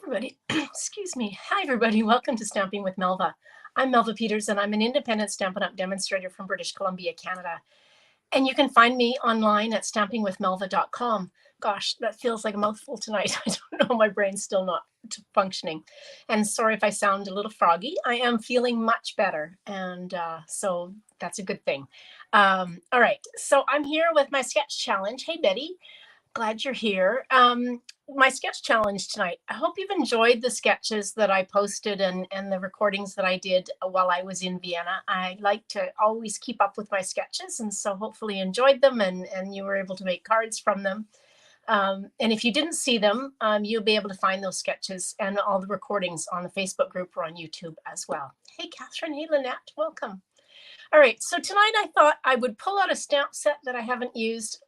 everybody. Excuse me. Hi, everybody. Welcome to Stamping with Melva. I'm Melva Peters, and I'm an independent Stampin' Up! Demonstrator from British Columbia, Canada. And you can find me online at stampingwithmelva.com. Gosh, that feels like a mouthful tonight. I don't know. My brain's still not functioning. And sorry if I sound a little froggy. I am feeling much better. And so that's a good thing. All right. So I'm here with my sketch challenge. Hey, Betty. Glad you're here. My sketch challenge tonight. I hope you've enjoyed the sketches that I posted and the recordings that I did while I was in Vienna. I like to always keep up with my sketches, and so hopefully you enjoyed them and you were able to make cards from them. And if you didn't see them, you'll be able to find those sketches and all the recordings on the Facebook group or on YouTube as well. Hey, Catherine. Hey, Lynette. Welcome. All right. So tonight I thought I would pull out a stamp set that I haven't used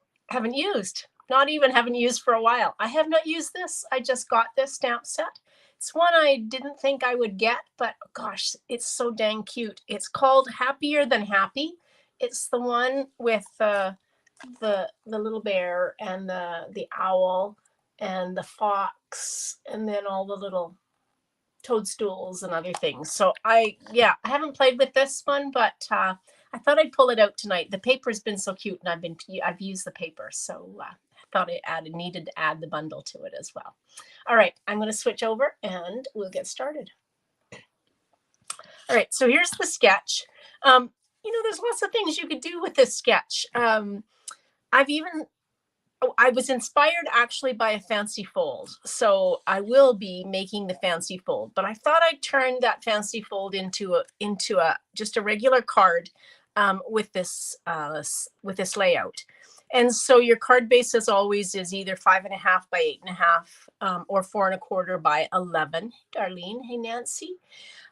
for a while. I have not used this. I just got this stamp set. It's one I didn't think I would get, but gosh, it's so dang cute. It's called Happier Than Happy. It's the one with the little bear and the owl and the fox and then all the little toadstools and other things. So I haven't played with this one, but I thought I'd pull it out tonight. The paper's been so cute, and I've used the paper, so I thought I needed to add the bundle to it as well. All right, I'm going to switch over and we'll get started. All right, so here's the sketch. There's lots of things you could do with this sketch. I was inspired actually by a fancy fold, so I will be making the fancy fold, but I thought I'd turn that fancy fold into just a regular card with this layout. And so your card base, as always, is either 5.5 by 8.5 or 4.25 by 11. Darlene, hey Nancy.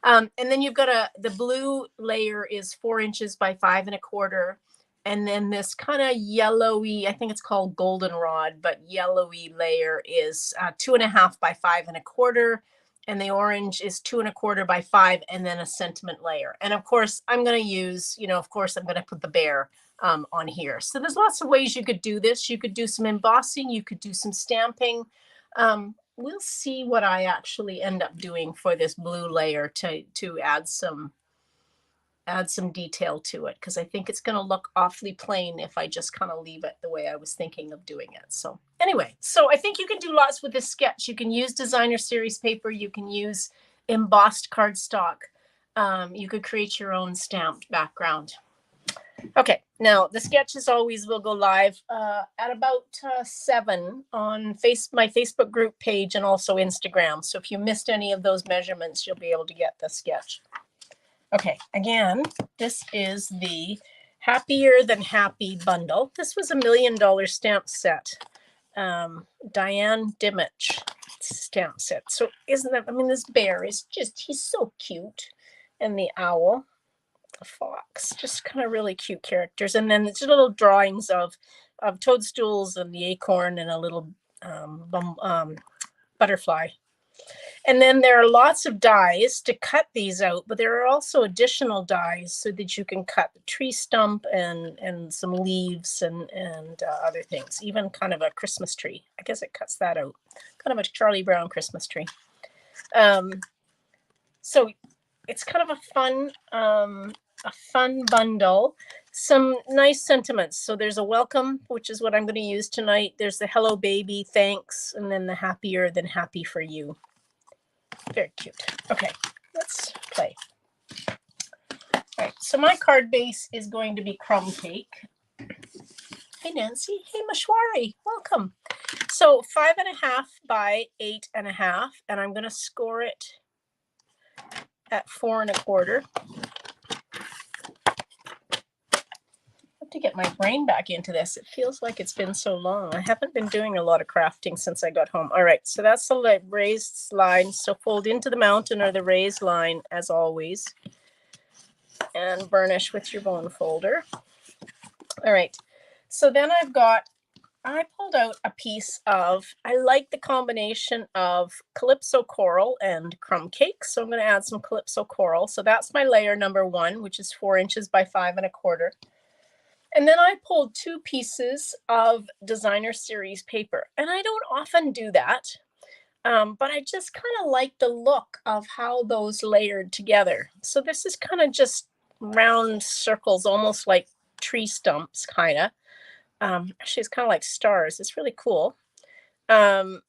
And then you've got the blue layer is 4 inches by 5.25. And then this kind of yellowy, I think it's called goldenrod, but yellowy layer is 2.5 by 5.25. And the orange is 2.25 by 5, and then a sentiment layer. And of course, I'm going to use, I'm going to put the bear on here. So there's lots of ways you could do this. You could do some embossing. You could do some stamping. We'll see what I actually end up doing for this blue layer to add some detail to it, because I think it's going to look awfully plain if I just kind of leave it the way I was thinking of doing it. So anyway, so I think you can do lots with this sketch. You can use designer series paper. You can use embossed cardstock. You could create your own stamped background. Okay, now the sketch as always will go live at about 7 on my Facebook group page and also Instagram. So if you missed any of those measurements, you'll be able to get the sketch. Okay, again, this is the Happier Than Happy bundle. This was $1 million stamp set. Diane Dimich stamp set. So isn't that, this bear is he's so cute. And the owl, the fox, just kind of really cute characters. And then it's little drawings of toadstools and the acorn and a little butterfly. And then there are lots of dies to cut these out, but there are also additional dies so that you can cut the tree stump and some leaves and other things, even kind of a Christmas tree. I guess it cuts that out, kind of a Charlie Brown Christmas tree. So it's kind of a fun bundle. Some nice sentiments. So there's a welcome, which is what I'm going to use tonight. There's the hello baby, thanks, and then the Happier Than Happy for you. Very cute. Okay, let's play. All right, so my card base is going to be crumb cake. Hey, Nancy. Hey, Mashwari. Welcome. So 5.5 by 8.5, and I'm going to score it at 4.25. To get my brain back into this. It feels like it's been so long. I haven't been doing a lot of crafting since I got home. All right, so that's the raised line. So fold into the mountain or the raised line as always, and burnish with your bone folder. All right, so then I pulled out a piece of, I like the combination of Calypso Coral and crumb cake. So I'm going to add some Calypso Coral. So that's my layer number 1, which is 4 inches by 5.25. And then I pulled 2 pieces of designer series paper, and I don't often do that. but I just kind of like the look of how those layered together. So this is kind of just round circles, almost like tree stumps, kind of. Actually, it's kind of like stars. It's really cool. Um,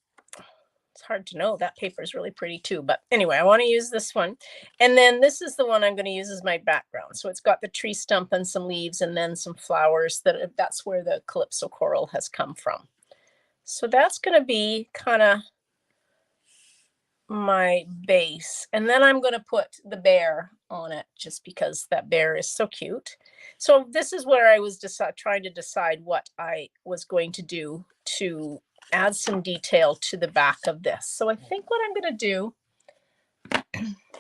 it's hard to know. That paper is really pretty too. But anyway, I want to use this one. And then this is the one I'm going to use as my background. So it's got the tree stump and some leaves and then some flowers. That's where the calypso coral has come from. So that's going to be kind of my base. And then I'm going to put the bear on it just because that bear is so cute. So this is where I was trying to decide what I was going to do to add some detail to the back of this. So I think what I'm going to do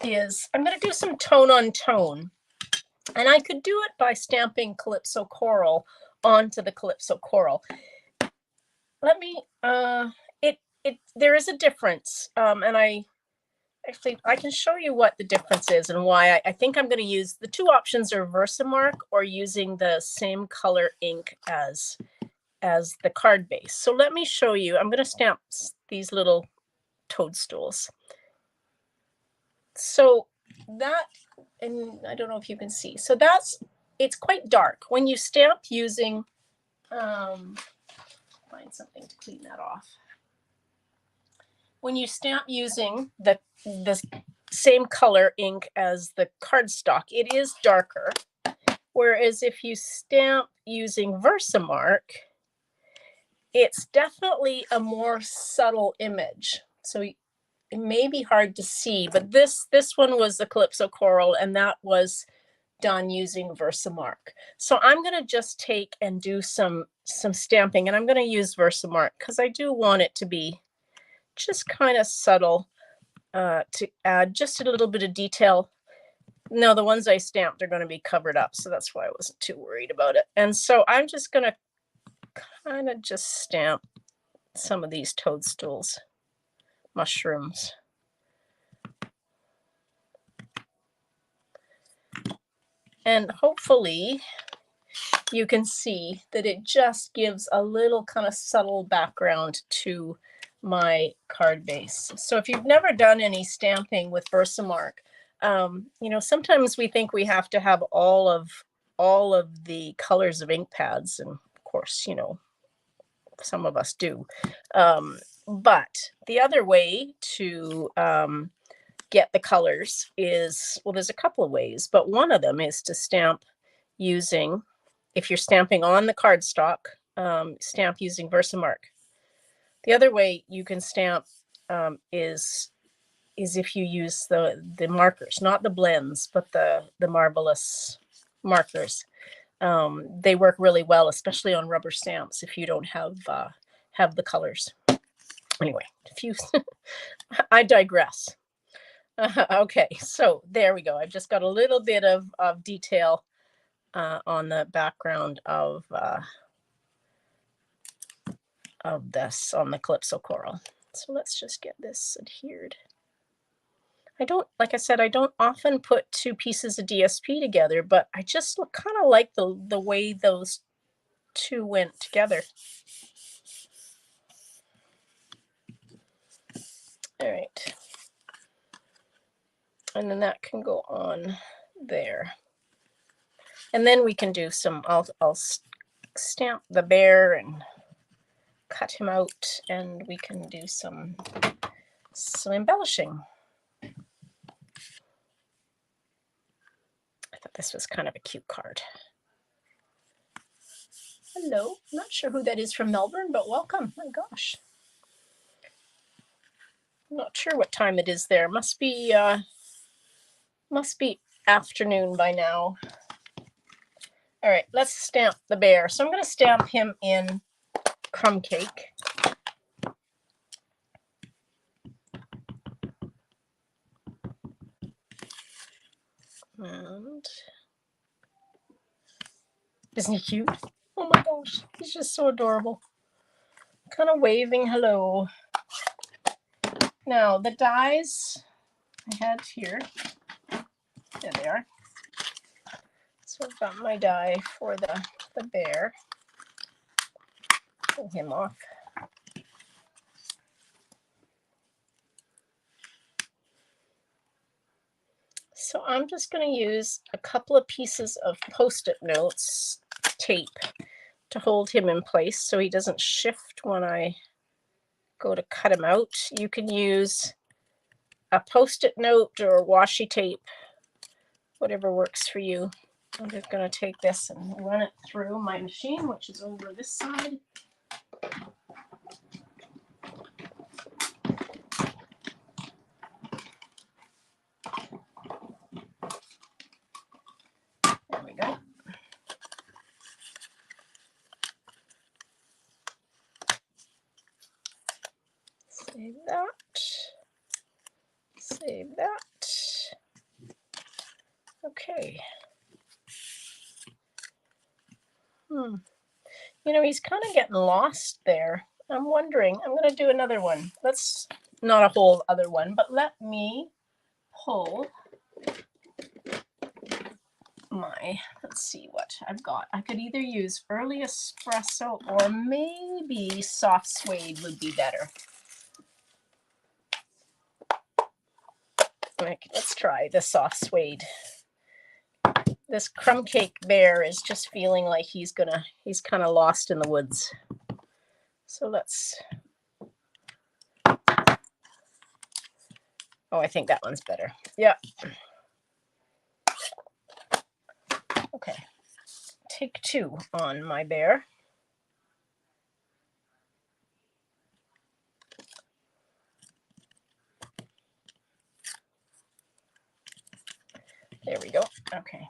is I'm going to do some tone on tone. And I could do it by stamping calypso coral onto the calypso coral. Let me, there is a difference. And actually, I can show you what the difference is and why. I think I'm going to use the two options are Versamark or using the same color ink as the card base. So let me show you. I'm going to stamp these little toadstools. So that, and I don't know if you can see. So it's quite dark. When you stamp using, find something to clean that off. When you stamp using the same color ink as the cardstock, it is darker. Whereas if you stamp using Versamark, it's definitely a more subtle image. So it may be hard to see, but this one was the calypso coral, and that was done using Versamark. So I'm going to just take and do some stamping, and I'm going to use Versamark because I do want it to be just kind of subtle, to add just a little bit of detail. No, the ones I stamped are going to be covered up, so that's why I wasn't too worried about it. And so I'm just going to kind of just stamp some of these toadstools, mushrooms. And hopefully you can see that it just gives a little kind of subtle background to my card base. So if you've never done any stamping with Versamark, sometimes we think we have to have all of the colors of ink pads, and of course, some of us do. But the other way to get the colors is, well, there's a couple of ways, but one of them is to stamp using, if you're stamping on the cardstock, stamp using Versamark. The other way you can stamp is if you use the markers, not the blends, but the Marvelous markers. They work really well, especially on rubber stamps if you don't have the colors. Anyway, I digress. Okay, so there we go. I've just got a little bit of detail on the background of this on the calypso coral. So let's just get this adhered. Like I said, I don't often put two pieces of DSP together, but I just kind of like the way those two went together. All right. And then that can go on there. And then we can do some, I'll stamp the bear and cut him out, and we can do some embellishing. I thought this was kind of a cute card. Hello, I'm not sure who that is from Melbourne, but welcome. My gosh. I'm not sure what time it is there. Must be afternoon by now. All right, let's stamp the bear. So I'm going to stamp him in crumb cake. And isn't he cute? Oh my gosh, he's just so adorable. Kind of waving hello. Now the dies I had here, there they are. So I've got my die for the bear. Pull him off. So I'm just going to use a couple of pieces of Post-it notes tape to hold him in place so he doesn't shift when I go to cut him out. You can use a Post-it note or washi tape, whatever works for you. I'm just going to take this and run it through my machine, which is over this side. There we go. Save that. Save that. Okay. You know, he's kind of getting lost there. I'm wondering, I'm going to do another one. Let's, not a whole other one, but let me pull my, let's see what I've got. I could either use early espresso or maybe soft suede would be better. Let's try the soft suede. This crumb cake bear is just feeling like he's kind of lost in the woods. So let's, oh, I think that one's better. Yeah. Okay. Take 2 on my bear. There we go. Okay.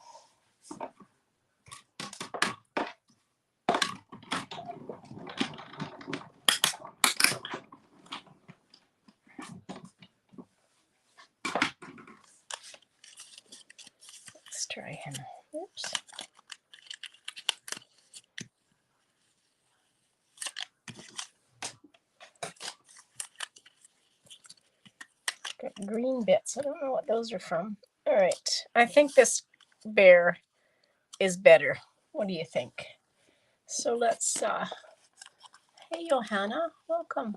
Let's try him. Oops. Got green bits. I don't know what those are from. All right. I think this bear is better. What do you think? So let's, hey, Johanna, welcome.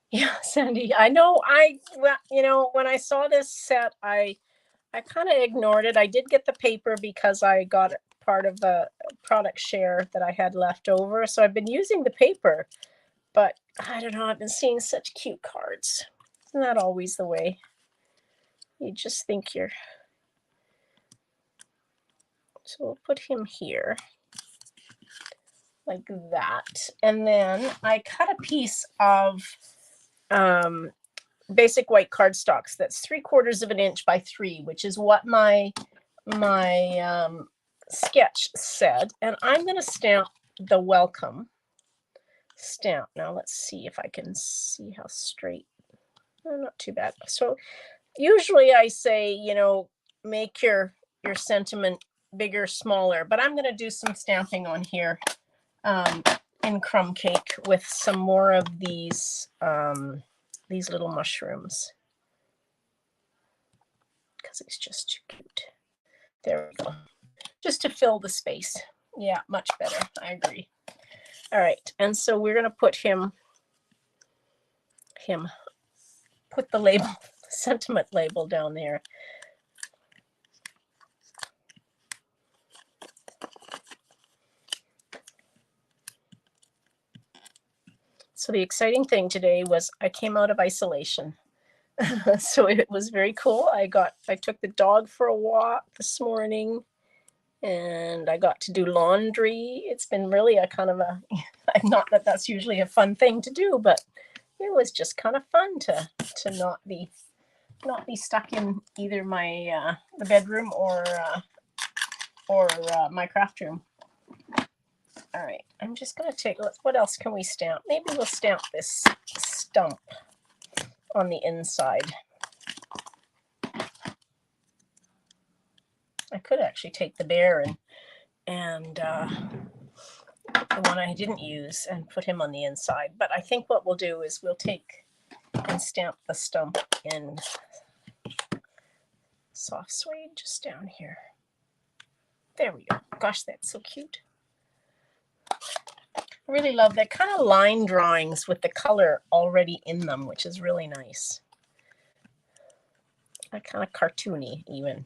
Yeah, Sandy, I know you know, when I saw this set, I kind of ignored it. I did get the paper because I got part of a product share that I had left over. So I've been using the paper, but I don't know, I've been seeing such cute cards. Isn't that always the way? You just think you're... So we'll put him here like that. And then I cut a piece of basic white cardstocks that's 3/4 of an inch by 3, which is what my sketch said. And I'm going to stamp the welcome stamp. Now let's see if I can see how straight. Oh, not too bad. So usually I say, you know, make your sentiment bigger, smaller, but I'm going to do some stamping on here in crumb cake with some more of these little mushrooms because it's just too cute. There we go. Just to fill the space. Yeah, much better. I agree. All right, and so we're going to put put the label, sentiment label down there. So the exciting thing today was I came out of isolation. So it was very cool. I took the dog for a walk this morning and I got to do laundry. It's been really a kind of a, not that that's usually a fun thing to do, but it was just kind of fun to not be stuck in either my the bedroom or my craft room. All right, I'm just going to take, what else can we stamp? Maybe we'll stamp this stump on the inside. I could actually take the bear and the one I didn't use and put him on the inside. But I think what we'll do is we'll take and stamp the stump in soft suede just down here. There we go. Gosh, that's so cute. I really love that kind of line drawings with the color already in them, which is really nice. kind of cartoony even.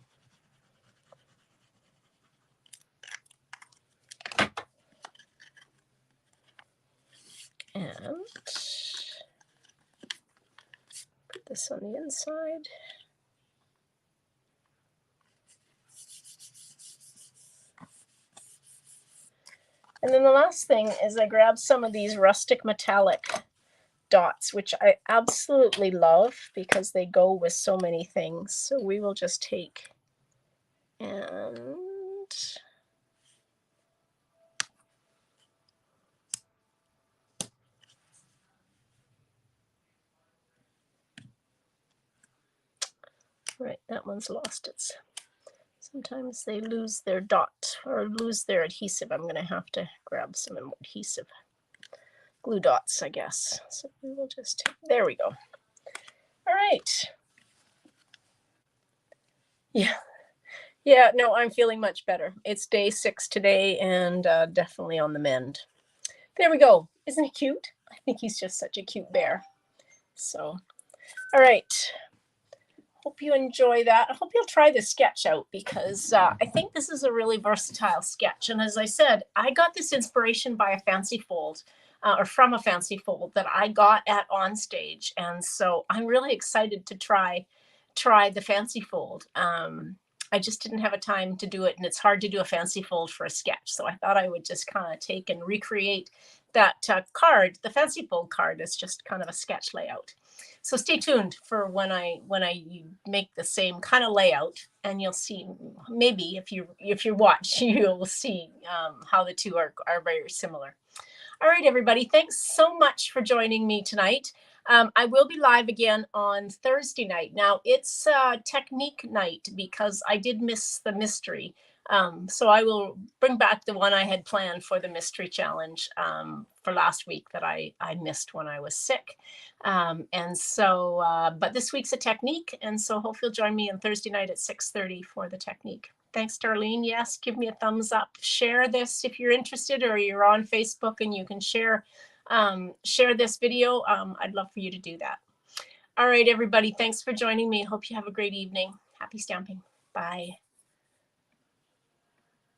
And put this on the inside. And then the last thing is I grabbed some of these rustic metallic dots, which I absolutely love because they go with so many things. So we will just take and right, that one's lost its. Sometimes they lose their dot or lose their adhesive. I'm going to have to grab some adhesive. Glue dots, I guess. So we will just take, there we go. All right. Yeah, no, I'm feeling much better. It's day 6 today and definitely on the mend. There we go. Isn't he cute? I think he's just such a cute bear. So, all right. Hope you enjoy that. I hope you'll try this sketch out because I think this is a really versatile sketch. And as I said, I got this inspiration by a fancy fold or from a fancy fold that I got at Onstage. And so I'm really excited to try the fancy fold. I just didn't have a time to do it, and it's hard to do a fancy fold for a sketch. So I thought I would just kind of take and recreate that card, the fancy fold card, as just kind of a sketch layout. So stay tuned for when I make the same kind of layout, and you'll see, maybe if you watch, you'll see how the two are very similar. All right, everybody, thanks so much for joining me tonight. I will be live again on Thursday night. Now, it's technique night because I did miss the mystery. So I will bring back the one I had planned for the mystery challenge for last week that I missed when I was sick. And so, but this week's a technique. And so hope you'll join me on Thursday night at 6:30 for the technique. Thanks, Darlene. Yes, give me a thumbs up. Share this if you're interested, or you're on Facebook and you can share this video. I'd love for you to do that. All right, everybody. Thanks for joining me. Hope you have a great evening. Happy stamping. Bye.